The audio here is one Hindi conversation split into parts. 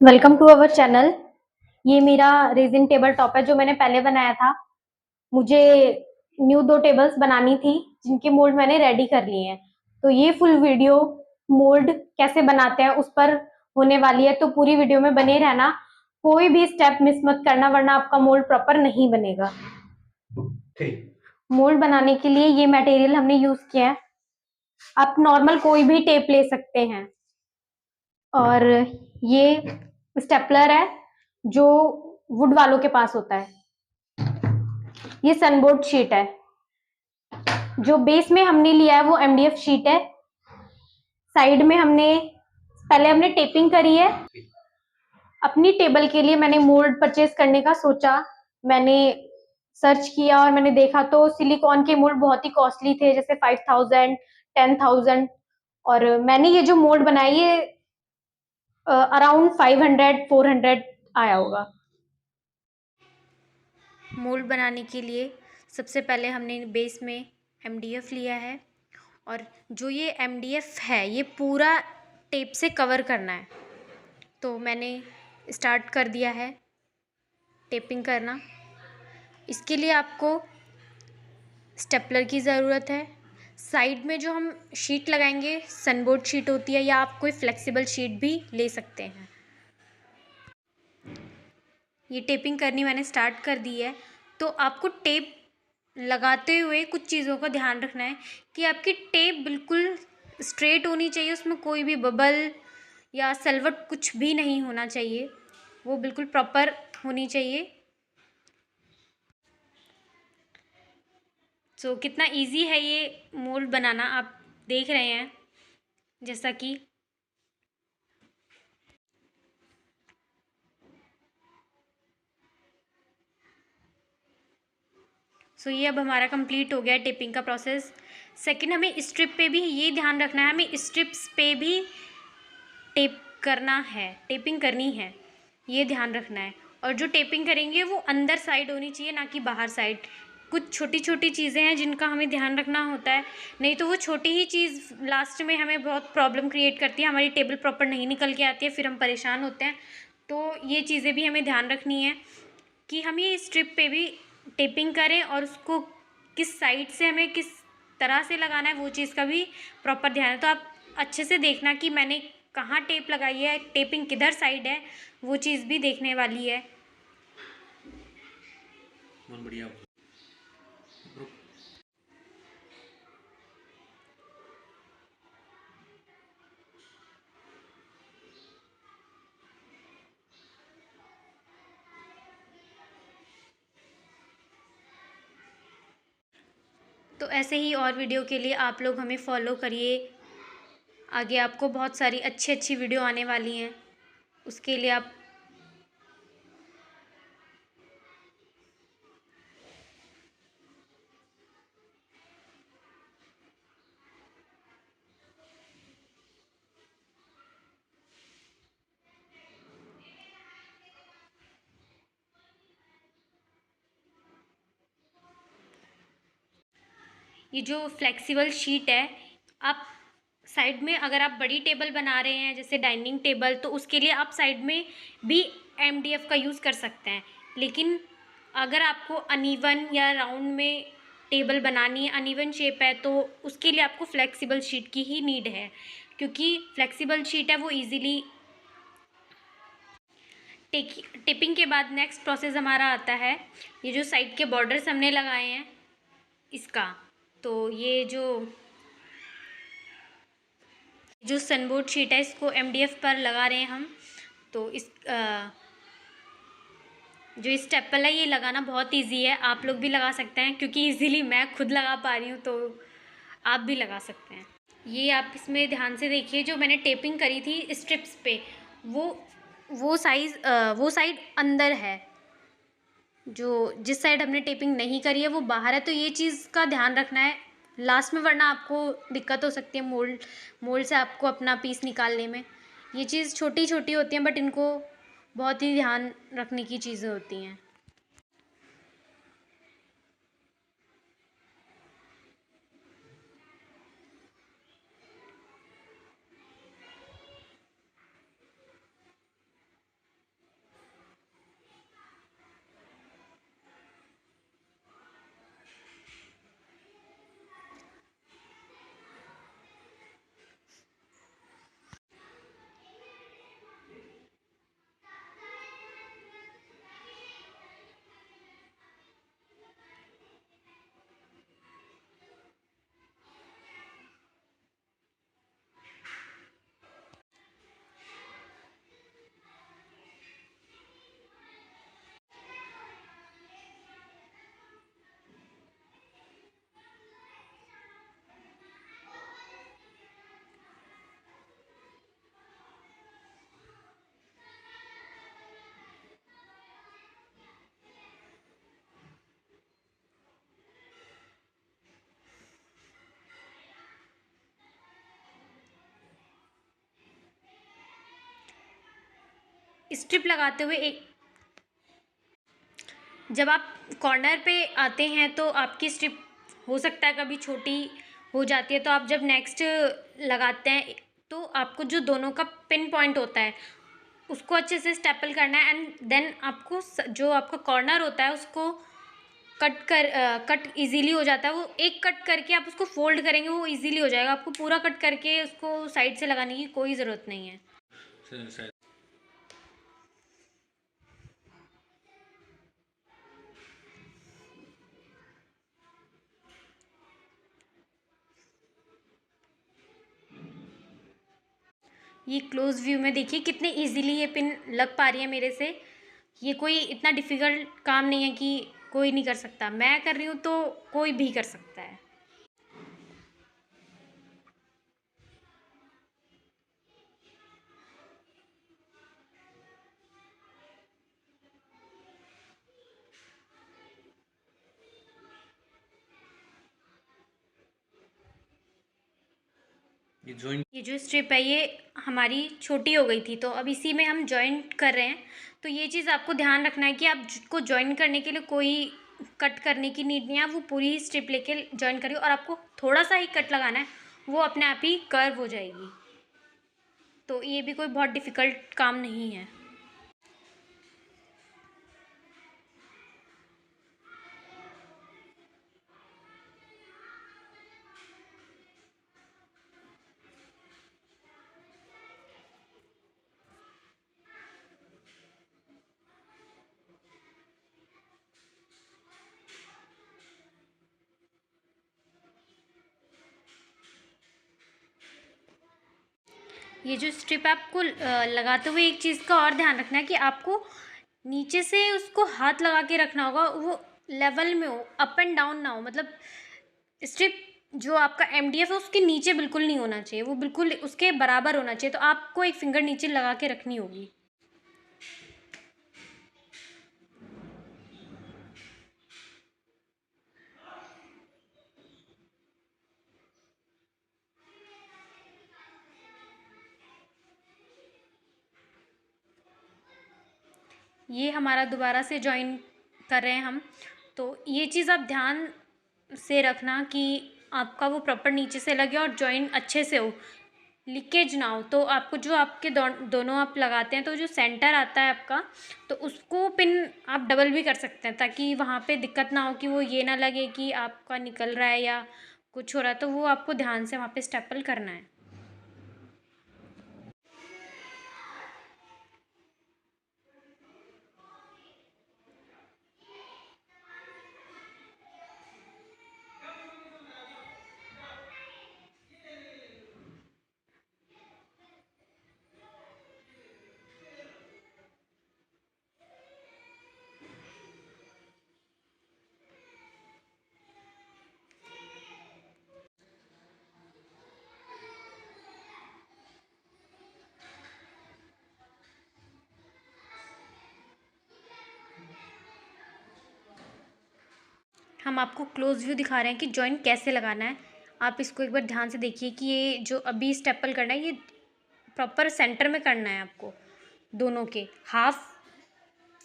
Welcome to our channel. ये मेरा रेजिन टेबल टॉप है जो मैंने पहले बनाया था। मुझे न्यू 2 टेबल्स बनानी थी जिनके मोल्ड मैंने रेडी कर लिए हैं। तो ये फुल वीडियो मोल्ड कैसे बनाते हैं उस पर होने वाली है, तो पूरी वीडियो में बने रहना। कोई भी स्टेप मिस मत करना वरना आपका मोल्ड प्रॉपर नहीं बनेगा। मोल्ड बनाने के लिए ये मटेरियल हमने यूज किया है। आप नॉर्मल कोई भी टेप ले सकते हैं। और ये स्टेपलर है जो वुड वालों के पास होता है। ये सनबोर्ड शीट है। जो बेस में हमने लिया है वो एमडीएफ शीट है। साइड में पहले हमने टेपिंग करी है। अपनी टेबल के लिए मैंने मोल्ड परचेज करने का सोचा। मैंने सर्च किया और मैंने देखा तो सिलिकॉन के मोल्ड बहुत ही कॉस्टली थे, जैसे 5000 10,000। और मैंने ये जो मोल्ड बनाई है अराउंड 500 400 आया होगा। मोल्ड बनाने के लिए सबसे पहले हमने बेस में एमडीएफ लिया है और जो ये एमडीएफ है ये पूरा टेप से कवर करना है। तो मैंने स्टार्ट कर दिया है टेपिंग करना। इसके लिए आपको स्टेपलर की ज़रूरत है। साइड में जो हम शीट लगाएंगे सनबोर्ड शीट होती है, या आप कोई फ्लेक्सिबल शीट भी ले सकते हैं। ये टेपिंग करनी मैंने स्टार्ट कर दी है। तो आपको टेप लगाते हुए कुछ चीज़ों का ध्यान रखना है कि आपकी टेप बिल्कुल स्ट्रेट होनी चाहिए, उसमें कोई भी बबल या सलवट कुछ भी नहीं होना चाहिए, वो बिल्कुल प्रॉपर होनी चाहिए। सो कितना इजी है ये मोल्ड बनाना आप देख रहे हैं, जैसा कि सो ये अब हमारा कंप्लीट हो गया टेपिंग का प्रोसेस। सेकंड, हमें स्ट्रिप पे भी ये ध्यान रखना है, हमें स्ट्रिप्स पे भी टेप करना है, टेपिंग करनी है, ये ध्यान रखना है। और जो टेपिंग करेंगे वो अंदर साइड होनी चाहिए, ना कि बाहर साइड। कुछ छोटी छोटी चीज़ें हैं जिनका हमें ध्यान रखना होता है, नहीं तो वो छोटी ही चीज़ लास्ट में हमें बहुत प्रॉब्लम क्रिएट करती है, हमारी टेबल प्रॉपर नहीं निकल के आती है, फिर हम परेशान होते हैं। तो ये चीज़ें भी हमें ध्यान रखनी है कि हम ये स्ट्रिप पे भी टेपिंग करें और उसको किस साइड से हमें किस तरह से लगाना है वो चीज़ का भी प्रॉपर ध्यान है। तो आप अच्छे से देखना कि मैंने कहाँ टेप लगाई है, टेपिंग किधर साइड है, वो चीज़ भी देखने वाली है। बहुत बढ़िया। तो ऐसे ही और वीडियो के लिए आप लोग हमें फॉलो करिए। आगे आपको बहुत सारी अच्छी अच्छी वीडियो आने वाली हैं, उसके लिए आप ये जो फ्लेक्सिबल शीट है, आप साइड में अगर आप बड़ी टेबल बना रहे हैं जैसे डाइनिंग टेबल, तो उसके लिए आप साइड में भी एमडीएफ का यूज़ कर सकते हैं। लेकिन अगर आपको अनइवन या राउंड में टेबल बनानी है, अनइवन शेप है, तो उसके लिए आपको फ्लेक्सिबल शीट की ही नीड है, क्योंकि फ्लेक्सिबल शीट है वो इजीली टिपिंग के बाद नेक्स्ट प्रोसेस हमारा आता है, ये जो साइड के बॉर्डर्स हमने लगाए हैं इसका। तो ये जो सनबोर्ड शीट है इसको एमडीएफ पर लगा रहे हैं हम। तो जो स्टेपल है ये लगाना बहुत इजी है, आप लोग भी लगा सकते हैं, क्योंकि इजीली मैं खुद लगा पा रही हूँ, तो आप भी लगा सकते हैं। ये आप इसमें ध्यान से देखिए, जो मैंने टेपिंग करी थी स्ट्रिप्स पे, वो वो साइड अंदर है, जो जिस साइड हमने टेपिंग नहीं करी है वो बाहर है। तो ये चीज़ का ध्यान रखना है लास्ट में, वरना आपको दिक्कत हो सकती है मोल्ड से आपको अपना पीस निकालने में। ये चीज़ छोटी छोटी होती हैं, बट इनको बहुत ही ध्यान रखने की चीज़ें होती हैं। स्ट्रिप लगाते हुए जब आप कॉर्नर पे आते हैं तो आपकी स्ट्रिप हो सकता है कभी छोटी हो जाती है, तो आप जब नेक्स्ट लगाते हैं तो आपको जो दोनों का पिन पॉइंट होता है उसको अच्छे से स्टेपल करना है, एंड देन आपको जो आपका कॉर्नर होता है उसको कट इजीली हो जाता है। वो एक कट करके आप उसको फोल्ड करेंगे वो इजीली हो जाएगा, आपको पूरा कट करके उसको साइड से लगाने की कोई ज़रूरत नहीं है। ये क्लोज व्यू में देखिए कितने इजीली ये पिन लग पा रही है मेरे से। ये कोई इतना डिफ़िकल्ट काम नहीं है कि कोई नहीं कर सकता, मैं कर रही हूँ तो कोई भी कर सकता है। ये जो स्ट्रिप है ये हमारी छोटी हो गई थी, तो अब इसी में हम जॉइंट कर रहे हैं। तो ये चीज़ आपको ध्यान रखना है कि आपको जॉइन करने के लिए कोई कट करने की नीड नहीं है, वो पूरी स्ट्रिप लेके जॉइन करिए और आपको थोड़ा सा ही कट लगाना है, वो अपने आप ही कर्व हो जाएगी। तो ये भी कोई बहुत डिफ़िकल्ट काम नहीं है। ये जो स्ट्रिप है आपको लगाते हुए एक चीज़ का और ध्यान रखना है कि आपको नीचे से उसको हाथ लगा के रखना होगा, वो लेवल में हो, अप एंड डाउन ना हो। मतलब स्ट्रिप जो आपका एमडीएफ है उसके नीचे बिल्कुल नहीं होना चाहिए, वो बिल्कुल उसके बराबर होना चाहिए। तो आपको एक फिंगर नीचे लगा के रखनी होगी। ये हमारा दोबारा से जॉइन कर रहे हैं हम। तो ये चीज़ आप ध्यान से रखना कि आपका वो प्रॉपर नीचे से लगे और जॉइन अच्छे से हो, लीकेज ना हो। तो आपको जो आपके दोनों आप लगाते हैं तो जो सेंटर आता है आपका, तो उसको पिन आप डबल भी कर सकते हैं ताकि वहाँ पे दिक्कत ना हो कि वो ये ना लगे कि आपका निकल रहा है या कुछ हो रहा है। तो वो आपको ध्यान से वहाँ पे स्टेपल करना है। हम आपको क्लोज व्यू दिखा रहे हैं कि जॉइंट कैसे लगाना है। आप इसको एक बार ध्यान से देखिए कि ये जो अभी स्टेपल करना है ये प्रॉपर सेंटर में करना है आपको, दोनों के हाफ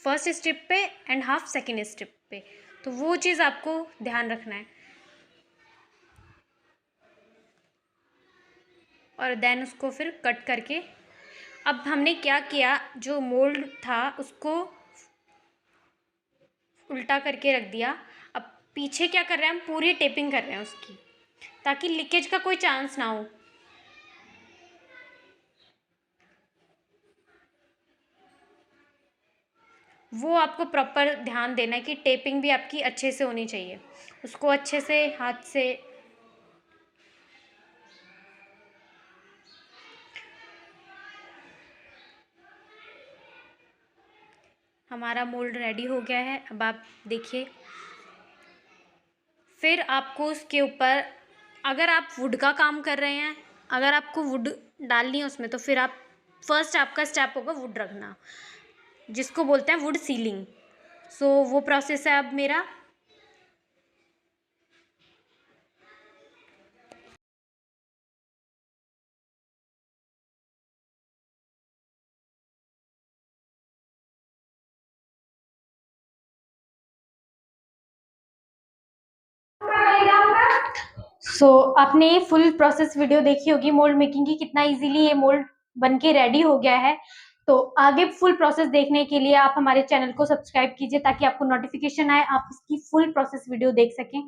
फर्स्ट स्टेप पे एंड हाफ सेकेंड स्टेप पे। तो वो चीज़ आपको ध्यान रखना है और देन उसको फिर कट करके, अब हमने क्या किया, जो मोल्ड था उसको उल्टा करके रख दिया। अब पीछे क्या कर रहे हैं, हम पूरी टेपिंग कर रहे हैं उसकी, ताकि लीकेज का कोई चांस ना हो। वो आपको प्रॉपर ध्यान देना है कि टेपिंग भी आपकी अच्छे से होनी चाहिए, उसको अच्छे से हाथ से। हमारा मोल्ड रेडी हो गया है, अब आप देखिए। फिर आपको उसके ऊपर, अगर आप वुड का काम कर रहे हैं, अगर आपको वुड डालनी है उसमें, तो फिर आप फर्स्ट आपका स्टेप होगा वुड रखना, जिसको बोलते हैं वुड सीलिंग। सो वो प्रोसेस है अब मेरा। सो आपने फुल प्रोसेस वीडियो देखी होगी मोल्ड मेकिंग की, कितना इजीली ये मोल्ड बन के रेडी हो गया है। तो आगे फुल प्रोसेस देखने के लिए आप हमारे चैनल को सब्सक्राइब कीजिए ताकि आपको नोटिफिकेशन आए, आप इसकी फुल प्रोसेस वीडियो देख सकें।